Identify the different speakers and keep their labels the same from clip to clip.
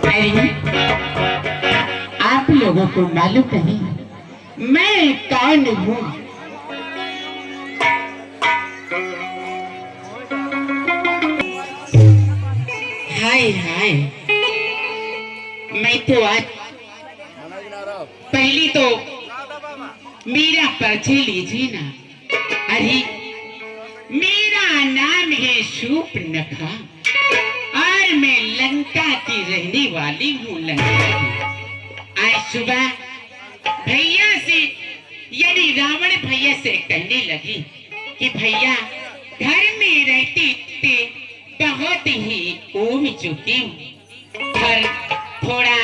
Speaker 1: अरे आप लोगों को मालूम नहीं मैं कौन हूँ? हाय हाय, मैं तो आज पहली तो मेरा परिचय लीजिए ना। अरे मेरा नाम है शूर्पणखा और मैं लंका की रहने वाली हूँ। लंका की आज सुबह भैया से यानी रावण भैया से कहने लगी कि भैया घर में रहते थे बहुत ही ऊब चुकी हूँ और थोड़ा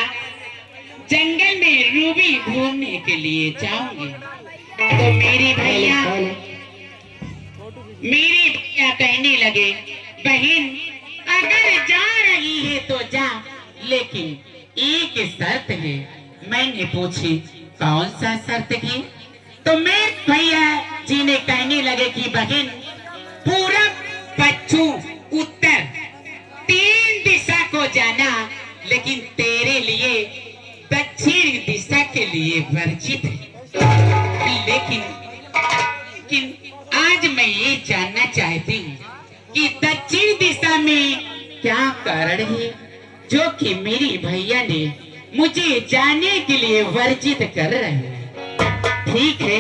Speaker 1: जंगल में रूबी घूमने के लिए जाऊंगी। तो मेरे भैया कहने लगे बहन अगर जा रही है तो जा, लेकिन एक शर्त है। मैंने पूछी कौन सा शर्त की? तो मेरे भैया जी ने कहने लगे कि बहन पूरब पश्चिम उत्तर 3 दिशा को जाना, लेकिन तेरे लिए दक्षिण दिशा के लिए वर्जित है। लेकिन आज मैं ये जानना चाहती हूँ कि दक्षिण दिशा में क्या कारण है जो कि मेरी भैया ने मुझे जाने के लिए वर्जित कर रहे हैं। ठीक है,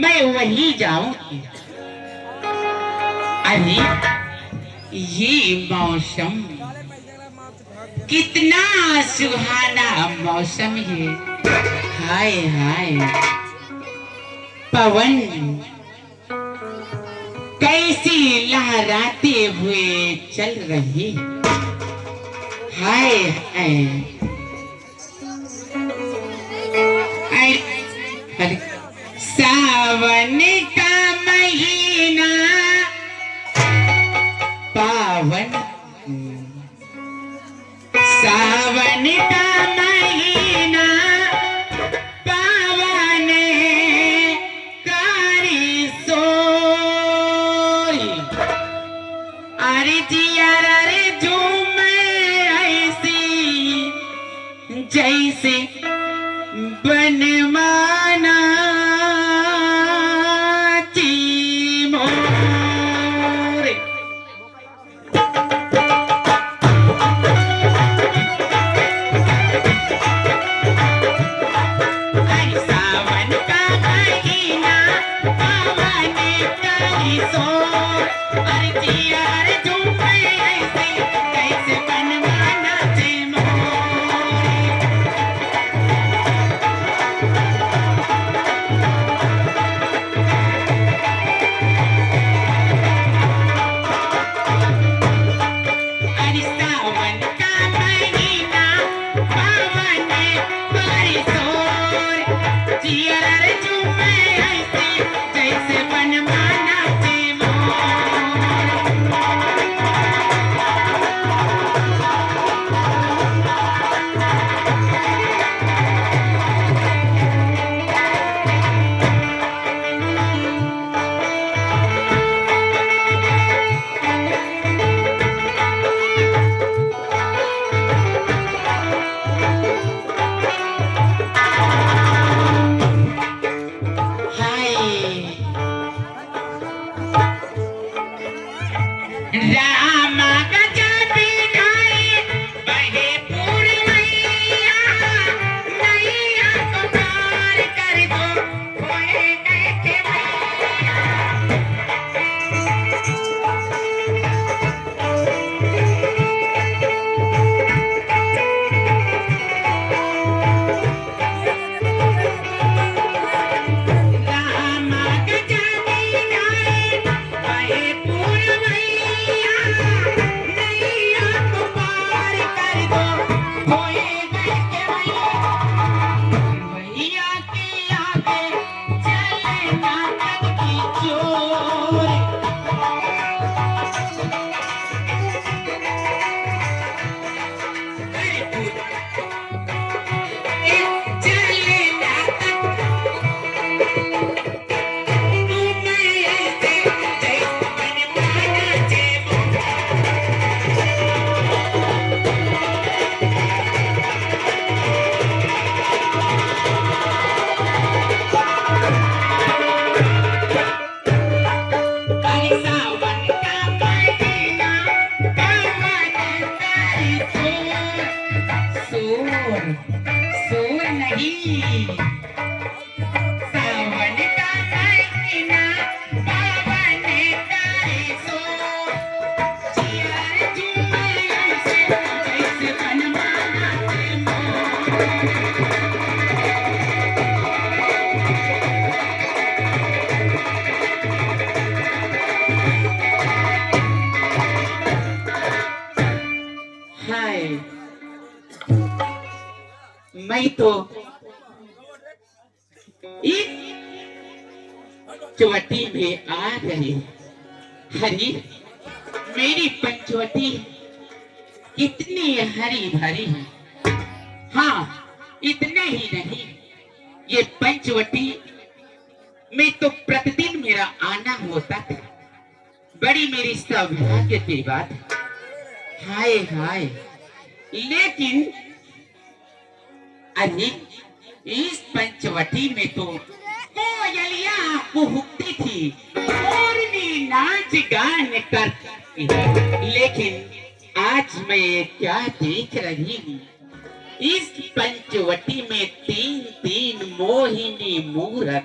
Speaker 1: मैं वही जाऊंगी। अरे ये मौसम कितना सुहाना मौसम है। हाय हाय, पवन कैसी लहराते हुए चल रही। हाय हाय, सावन का महीना पावन, सावन का महीना पावन कारी सोई। अरे जिया रे झूम ऐसी जैसे बनमाना शोर नहीं। सावन का महीना पावन करे शोर, जियर झूमे ऐसे जैसे बनमाना के मोर। हाय, मैं तो इस चवटी में आ गई। हरी, मेरी पंचवटी कितनी हरी भरी है। हाँ, इतने ही नहीं, ये पंचवटी में तो प्रतिदिन मेरा आना होता था। बड़ी मेरी सौभाग्य की बात है। हाय हाय, लेकिन अरे इस पंचवटी में तो कोयलियां कुहुकती थी, मोरनी नाच गान करती थी। लेकिन आज मैं ये क्या देख रही हूँ, इस पंचवटी में तीन तीन मोहिनी मूरत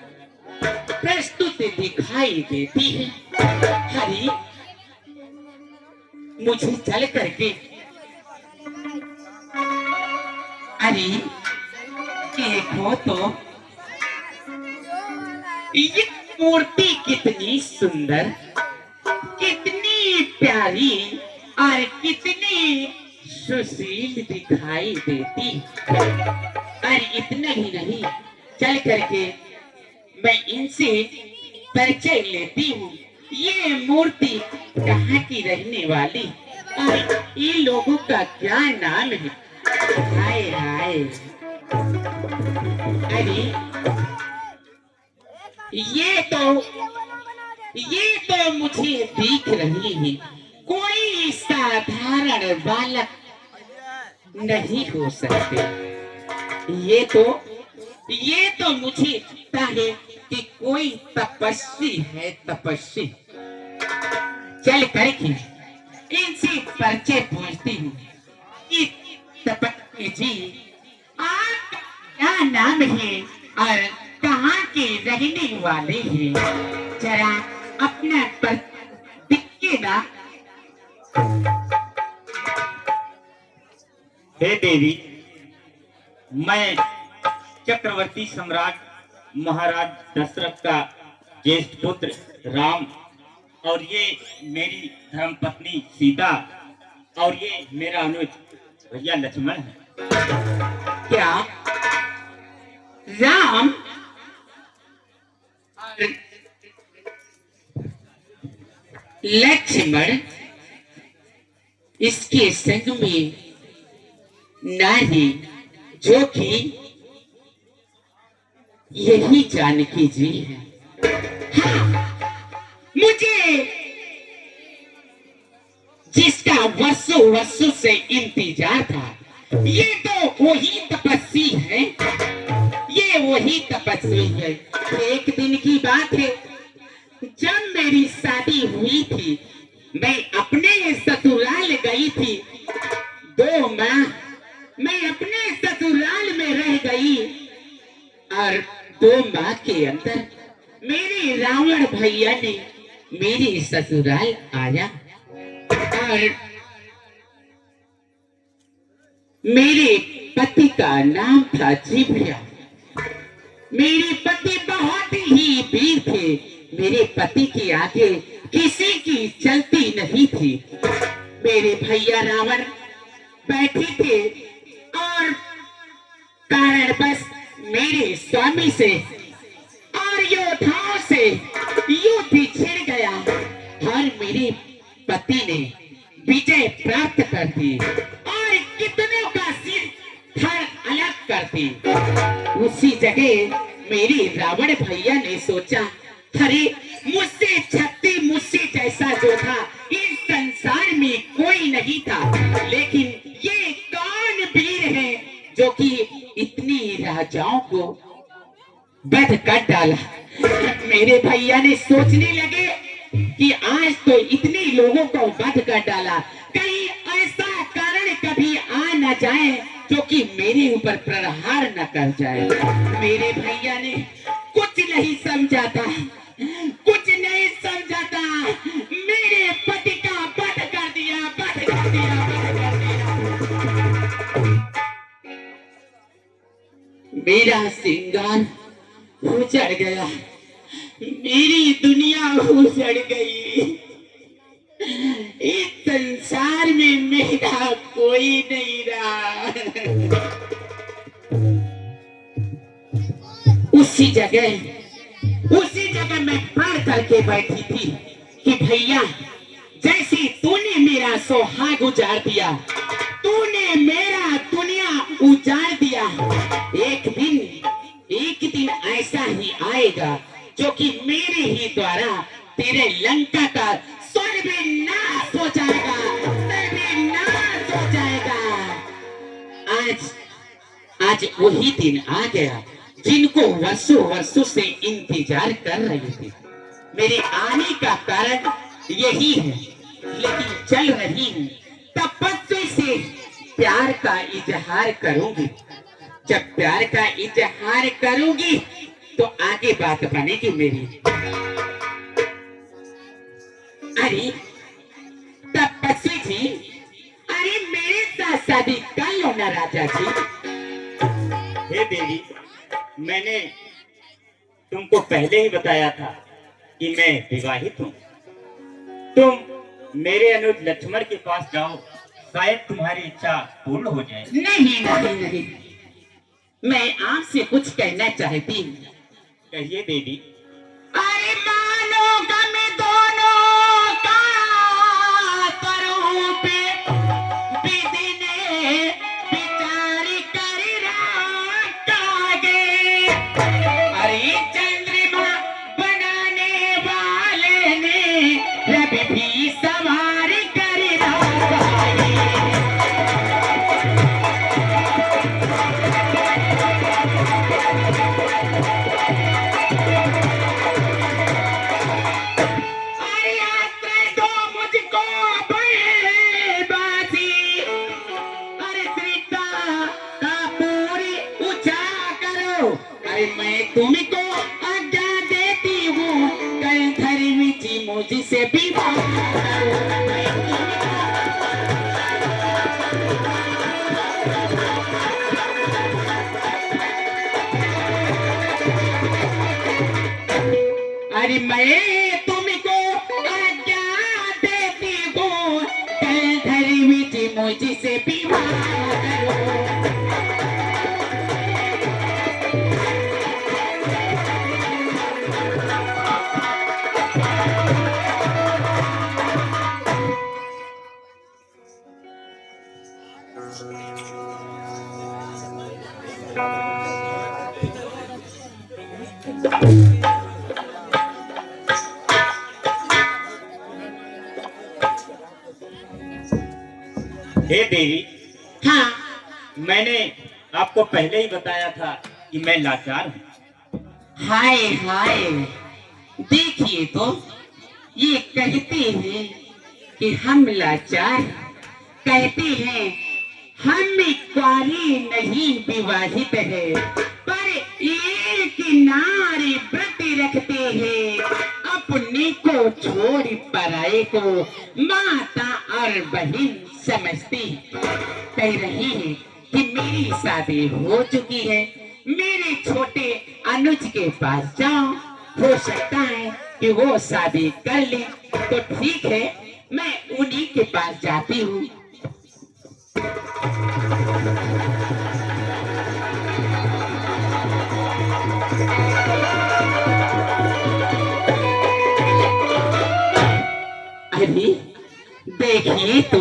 Speaker 1: प्रस्तुत दिखाई देती है। हरी, मुझे चल करके अरे देखो तो, ये मूर्ति कितनी सुंदर, कितनी प्यारी और कितनी सुशील दिखाई देती। और इतना ही नहीं, चल करके मैं इनसे परिचय लेती हूँ। ये मूर्ति कहाँ की रहने वाली और इन लोगों का क्या नाम है। हाय हाय, अरे ये तो मुझे दिख रही है, कोई साधारण बालक नहीं हो सकते। ये तो मुझे लगता है कि कोई तपस्वी है, तपस्वी। चल करके इनसे परिचय पूछती हूँ कि तपस्वी जी, आपका क्या नाम है और कहाँ के रहने वाले हैं? जरा अपना दिखिए ना।
Speaker 2: हे देवी, मैं चक्रवर्ती सम्राट महाराज दशरथ का ज्येष्ठ पुत्र राम, और ये मेरी धर्मपत्नी सीता, और ये मेरा अनुज भैया लक्ष्मण है।
Speaker 1: क्या राम और लक्ष्मण, इसके संग में नारी जो कि यही जानकी जी है। हाँ, मुझे जिसका वर्षों से इंतजार था, ये तो वही तपस्वी है, ये वही तपस्वी है। एक दिन की बात है, जब मेरी शादी हुई थी, मैं अपने ससुराल गई थी। 2 माह मैं अपने ससुराल में रह गई और 2 माह के अंदर मेरे रावण भैया ने मेरे ससुराल आया और मेरे पति का नाम था जीभिया। मेरे पति बहुत ही वीर थे, मेरे पति के आगे किसी की चलती नहीं थी। मेरे भैया रावण बैठे थे और कारण बस मेरे स्वामी से और योद्धाओं से युद्ध छिड़ गया और मेरे पति ने विजय प्राप्त कर दी और कितनों का सिर धड़ अलग कर दी। उसी जगह मेरे रावण भैया ने सोचा, अरे मुझसे छत्ती, मुझसे जैसा जो था इस संसार में कोई नहीं था, लेकिन ये कौन वीर है जो कि इतनी राजाओं को वध कर डाला। मेरे भैया ने सोचने लगे कि आज तो इतने लोगों को वध कर डाला, कहीं ऐसा कारण कभी आ न आ जाए जो कि मेरे ऊपर प्रहार न कर जाए। मेरे भैया ने कुछ नहीं समझा था, कुछ नहीं समझा था। मेरे पति का वध कर दिया, वध कर दिया, वध कर दिया। मेरा श्रृंगार उजड़ गया, मेरी दुनिया उजड़ गई। इस संसार में मेरा कोई नहीं रहा। उसी जगह मैं पढ़ करके बैठी थी कि भैया, जैसे तूने मेरा सुहाग उजाड़ दिया, तूने मेरा दुनिया उजाड़ दिया, एक दिन ऐसा ही आएगा जो कि मेरे ही द्वारा तेरे लंका का सर्वनाश हो जाएगा, सर्वनाश हो जाएगा। आज वही दिन आ गया जिनको वर्षों से इंतजार कर रही थी। मेरे आने का कारण यही है, लेकिन चल रही हूँ तपस्या से प्यार का इजहार करूंगी। जब प्यार का इजहार करूंगी तो आगे बात बनेगी मेरी। अरे तपस्वी जी, अरे मेरे साथ शादी कर लो ना राजा जी।
Speaker 2: हे देवी, मैंने तुमको पहले ही बताया था कि मैं विवाहित हूँ। तुम मेरे अनुज लक्ष्मण के पास जाओ, शायद तुम्हारी इच्छा पूर्ण हो जाए।
Speaker 1: नहीं नहीं नहीं, मैं आपसे कुछ कहना चाहती हूँ।
Speaker 2: कहिए देवी।
Speaker 1: अरे मानो गम दोनों का स्वरूप विधि ने विचार कर रखा गे। अरे चंद्रमा बनाने वाले ने रवि भी सवार कर रखा गे। मैं तुमको आज्ञा देती हूँ, कल धर्मी जी मुझसे विवाह करो। अरे मैं तुमको आज्ञा देती हूँ, कल धर्मी जी मुझसे विवाह करो।
Speaker 2: हे देवी,
Speaker 1: हाँ,
Speaker 2: मैंने आपको पहले ही बताया था कि मैं लाचार हूँ।
Speaker 1: हाय हाय, देखिए तो ये कहते हैं कि हम लाचार, कहते हैं हम कुंवारी नहीं विवाहित है, पर एक नारी व्रत रखते हैं, अपने को छोड़ पराये को माता और बहन समझती। कह रही है कि मेरी शादी हो चुकी है, मेरे छोटे अनुज के पास जाओ, हो सकता है कि वो शादी कर ले। तो ठीक है, मैं उन्हीं के पास जाती हूँ। अरे देखिए तो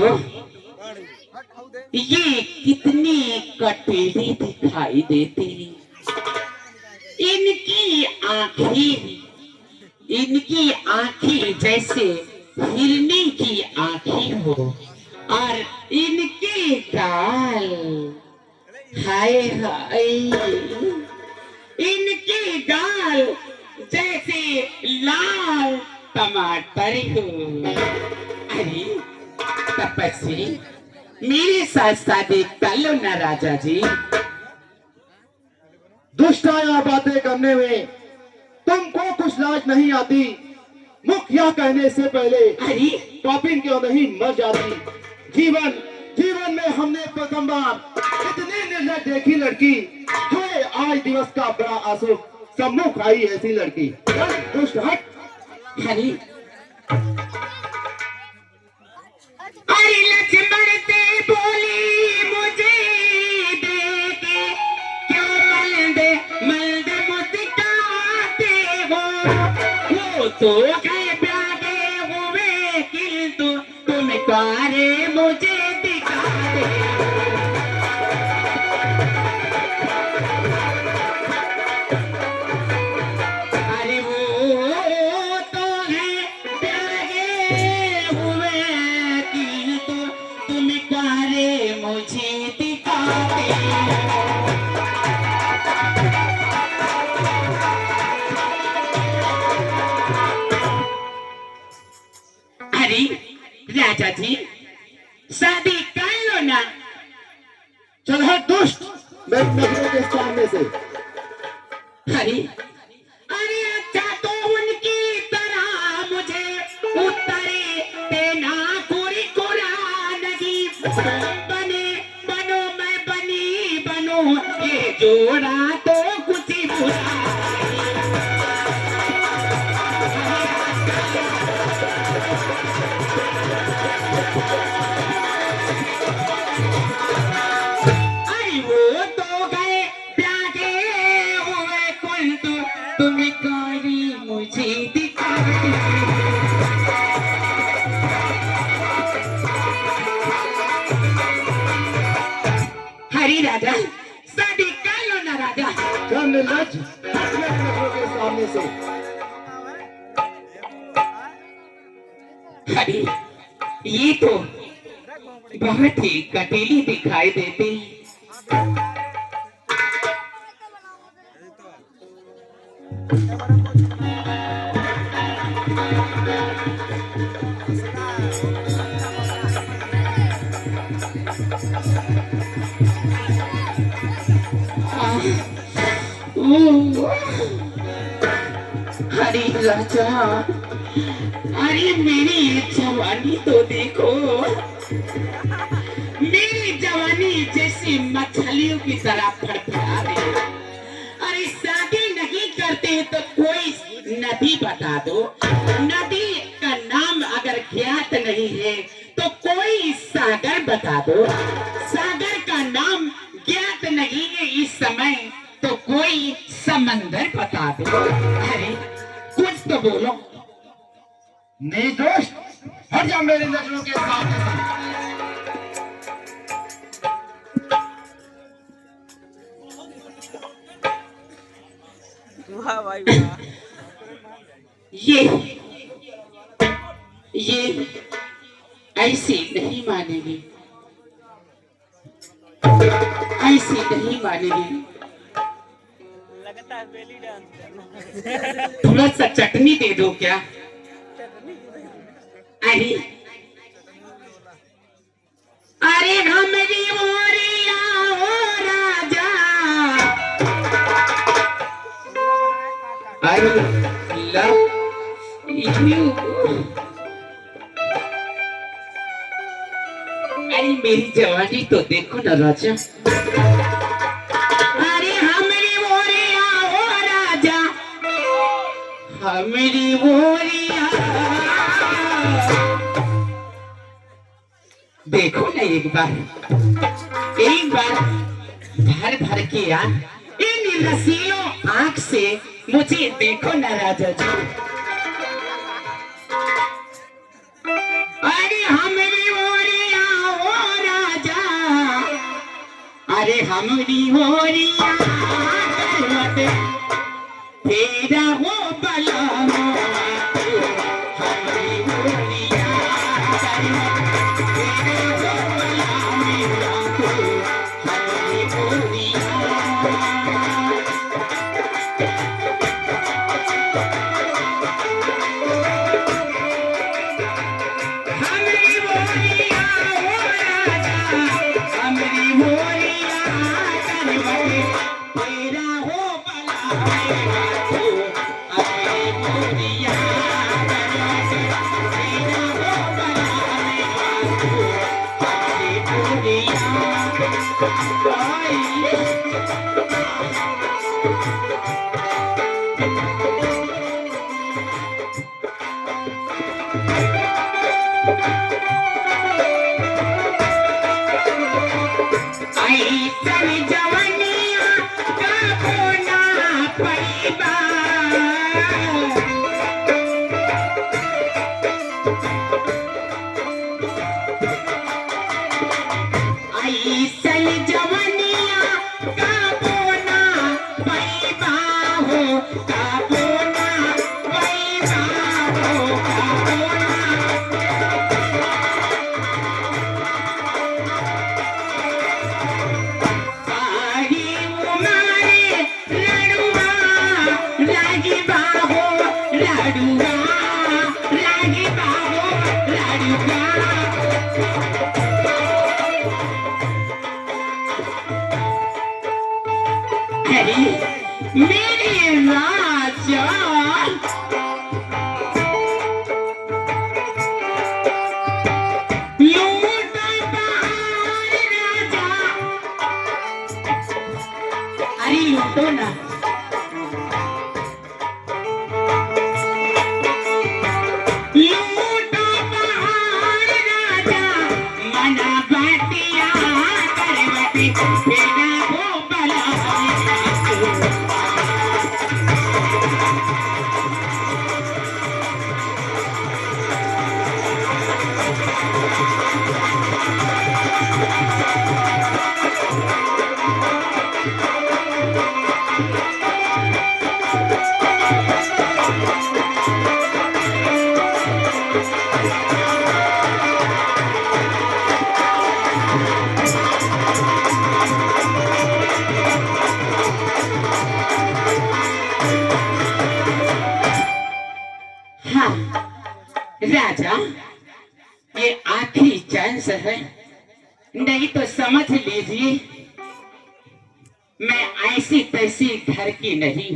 Speaker 1: ये कितनी कटेरी दिखाई देती है। इनकी आंखें जैसे हिरनी की आंखें हो, और इनके गाल, हाय हाय, इनके गाल जैसे लाल टमाटर हो। अरे तपस्वी, मेरे साथ शादी कर लो ना राजा जी।
Speaker 3: दुष्टाया बातें करने में तुमको कुछ लाज नहीं आती। मुखिया कहने से पहले
Speaker 1: अरे
Speaker 3: पापिन क्यों नहीं मर जाती। जीवन जीवन में हमने प्रथम बार इतनी निर्लज देखी लड़की है। आज दिवस का बड़ा आंसू सम्मुख आई ऐसी लड़की। दुष्ट हट।
Speaker 1: अरे अरे लक्ष्मण से बोली मुझे देखे क्यों मलदे मुस्काते हो। वो तो कहे प्यारे हुए किंतु तुम कारे मुझे दिखाते हो। अरे वो तो है प्यारे हुए किंतु तुम कारे मुझे दिखाते हो। अरे राजा जी शादी कर लो ना।
Speaker 3: चल हट दुष्ट मेरी नजरों के सामने से।
Speaker 1: अरे अरे अच्छा तो उनकी तरह मुझे उत्तरे देना कोई कुरान नहीं। बने बनो मैं बनी बनो ये जोड़ा तो कुछ ही बुरा अरे वो तो गए प्यागे हुए कुंतु तुम कारी मुझे दिखाते हरी राजा शादी कर लो ना राजा।
Speaker 3: चल निर्लज हट मेरी नजरों के सामने से।
Speaker 1: हरी ये तो बहुत ही कटीली दिखाई देती। हरी राजा अरे मेरी ये जवानी तो देखो। मेरी जवानी जैसी मछलियों की तरह फड़फड़ा रही। अरे शादी नहीं करते तो कोई नदी बता दो। नदी का नाम अगर ज्ञात नहीं है तो कोई सागर बता दो। सागर का नाम ज्ञात नहीं है इस समय तो कोई समंदर बता दो। अरे कुछ तो बोलो।
Speaker 3: निर्दोष हट जा मेरी नजरों के सामने से।
Speaker 4: वाह भाई वाह।
Speaker 1: ये ऐसे नहीं मानेगी। ऐसे नहीं मानेगी।
Speaker 4: लगता है बेली डांस करना।
Speaker 1: थोड़ा सा चटनी दे दो क्या। अरे अरे हमारी मोरिया हो राजा। अरे लव यू। अरे मेरी जवानी तो देखो ना राजा। अरे हमारी मोरिया हो राजा। हमारी मोरिया देखो ना एक बार भर भर के इन रसीलों आंख से मुझे देखो ना राजा जी। अरे हमारी ओरिया हो राजा। अरे हमारी ओरिया तेरा हो बला हमारी ओरिया मोरिया करवट तेरा हो भला मेरा तू अरे मोरिया करवट तेरा हो भला मेरा तू अरे मोरिया ऐसन जवनिया का कोना पैबा ऐसन जवनिया का कोना पैबा हो का कोना पैबा हो का कोना सारी उमारे लड़ुआ लागी बाहो लड़ुआ लागी बाहो लड़ुआ अरे मेरे राजा लूटा बहार राजा अरे लूटो ना लूटो बहार राजा मना बाटिया करवटी तेरा हो भला हाँ राजा ये आखिरी चांस है नहीं तो समझ लीजिए मैं ऐसी तैसी घर की नहीं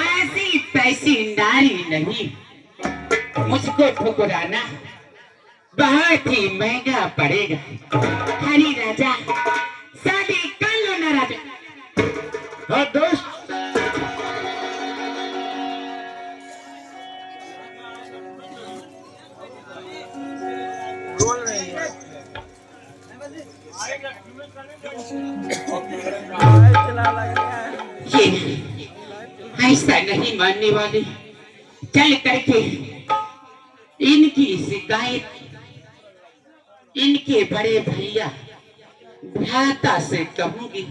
Speaker 1: ऐसी तैसी नारी नहीं मुझको ठुकराना बहुत ही महंगा पड़ेगा हरी राजा शादी कर लो ना राजा
Speaker 3: हाँ दोस्त
Speaker 4: बोल रही है चला लग रहा है
Speaker 1: ये ऐसा नहीं मानने वाले चल करके इनकी शिकायत इनके बड़े भैया भ्राता से कहूंगी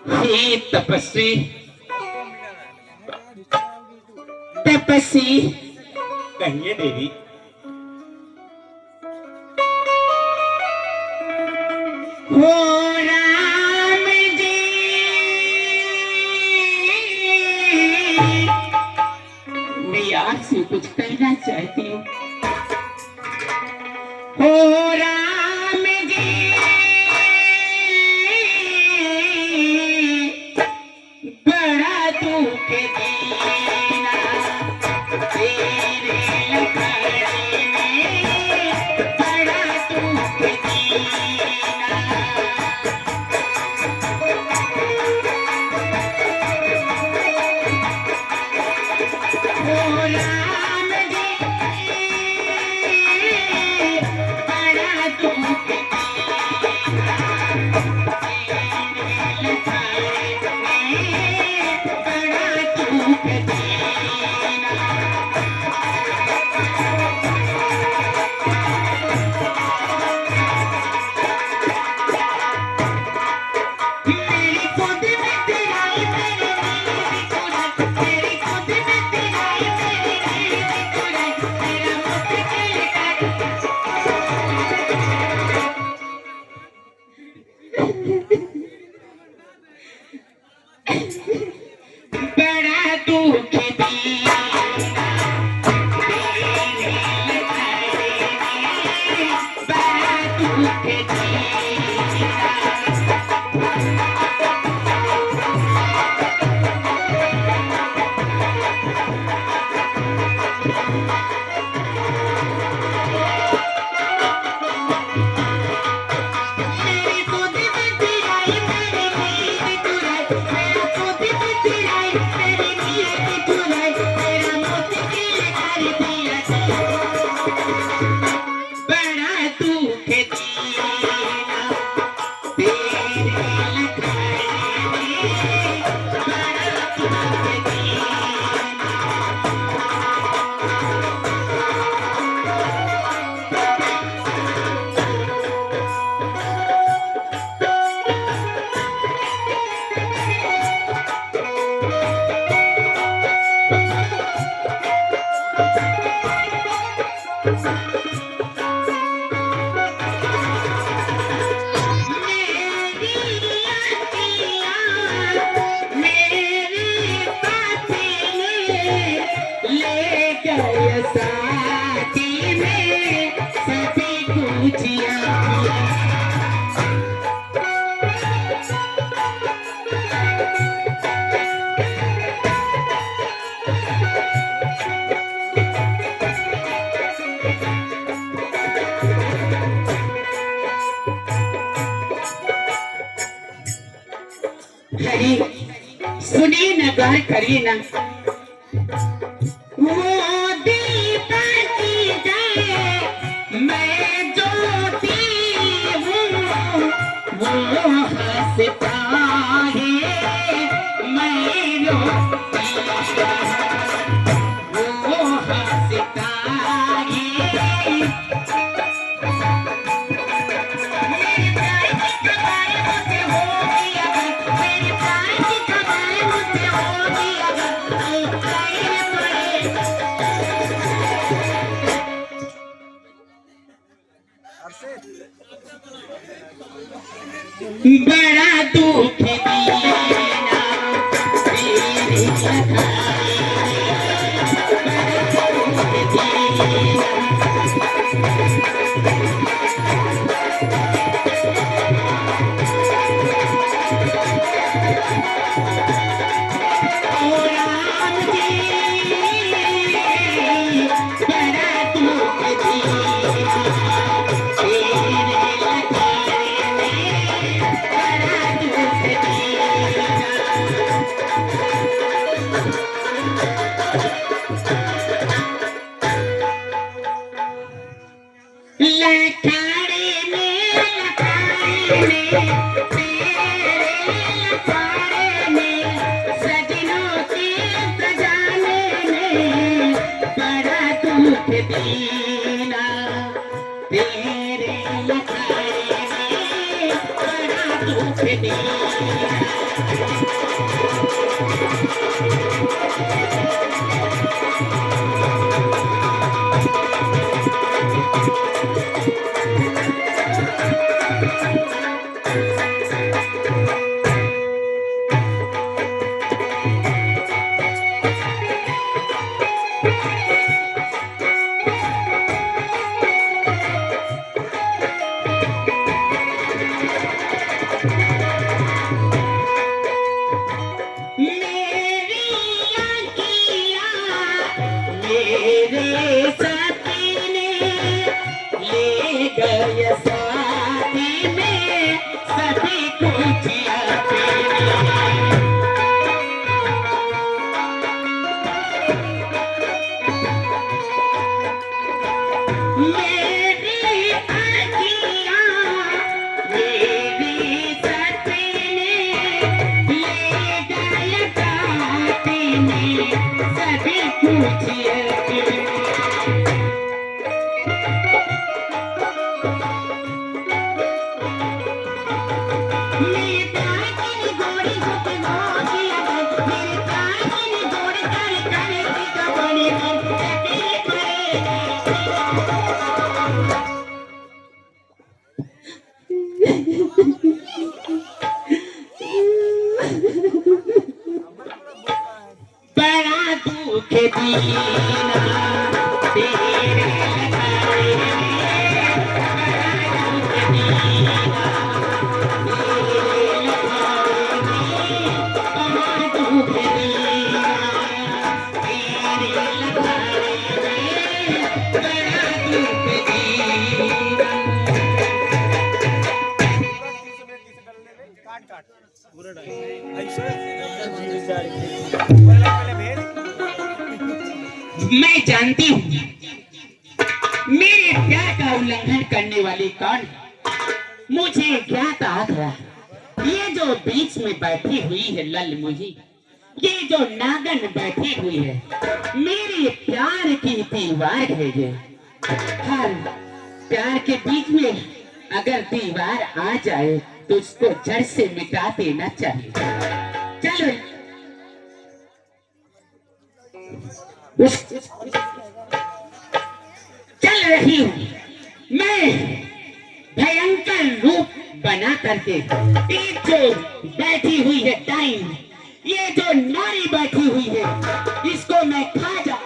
Speaker 1: हे तपस्वी तपस्वी
Speaker 2: कहिए देवी।
Speaker 1: हो राम जी मैं आपसे कुछ कहना चाहती हूँ हो राम जी बड़ा दुख दीना तेरे लखड़े में बड़ा दुख दीना हो राम जी बड़ा दुख दीना तेरे लखड़े में बड़ा दुख दीना मेरी गोद में तेरा मेरी गोद में बड़ा दुख दीना तेरे लखाए बड़ा दुख दीना। साथी में सभी कुछ हरी सुनी न गौर करी न वो दीपक है मैं ज्योति हूँ वो हंसता है मैं रोती वो हंसता है। मेरे प्यार की खबर मुझे होगी अगर मेरे प्यार की खबर मुझे होगी अगर तो खैर पड़े। बड़ा दुख दीना तेरे लखाए बड़ा दुख दीना। ओ राम जी बड़ा दुख दीना तेरे लखाए बड़ा दुख दीना। लखाड़े में तेरे लखाड़े में सजनों के सजाने में बड़ा दुख दीना तेरे लखाड़े में बड़ा दुख दीना। मेरी आँखियाँ मेरे सपने ले गए साथी में सभी कुछ अपने। मेरी आँखियाँ मेरे सपने ले गए साथी में सभी कुछ अपने। मेरे प्यार की गोरी होके मोगी अगर मेरे प्यार की गोरी काले काले की कबनी कर तेरे बड़ा दुख दीना तेरे लखाए बड़ा दुख दीना तेरे लखाए बड़ा दुख दीना तेरे लखाए बड़ा दुख दीना।
Speaker 4: पूरा ऐसे पहले भेज
Speaker 1: मैं जानती हूँ मेरे प्यार का उल्लंघन करने वाली कौन है। मुझे ज्ञात आ गया, ये जो बीच में बैठी हुई है ललमुही, ये जो नागन बैठी हुई है, मेरे प्यार की दीवार है ये। हर प्यार के बीच में अगर दीवार आ जाए तो उसको जड़ से मिटा देना चाहिए। चलो चल रही हूँ मैं भयंकर रूप बना करके। ये जो बैठी हुई है टाइम, ये जो नारी बैठी हुई है, इसको मैं खा जा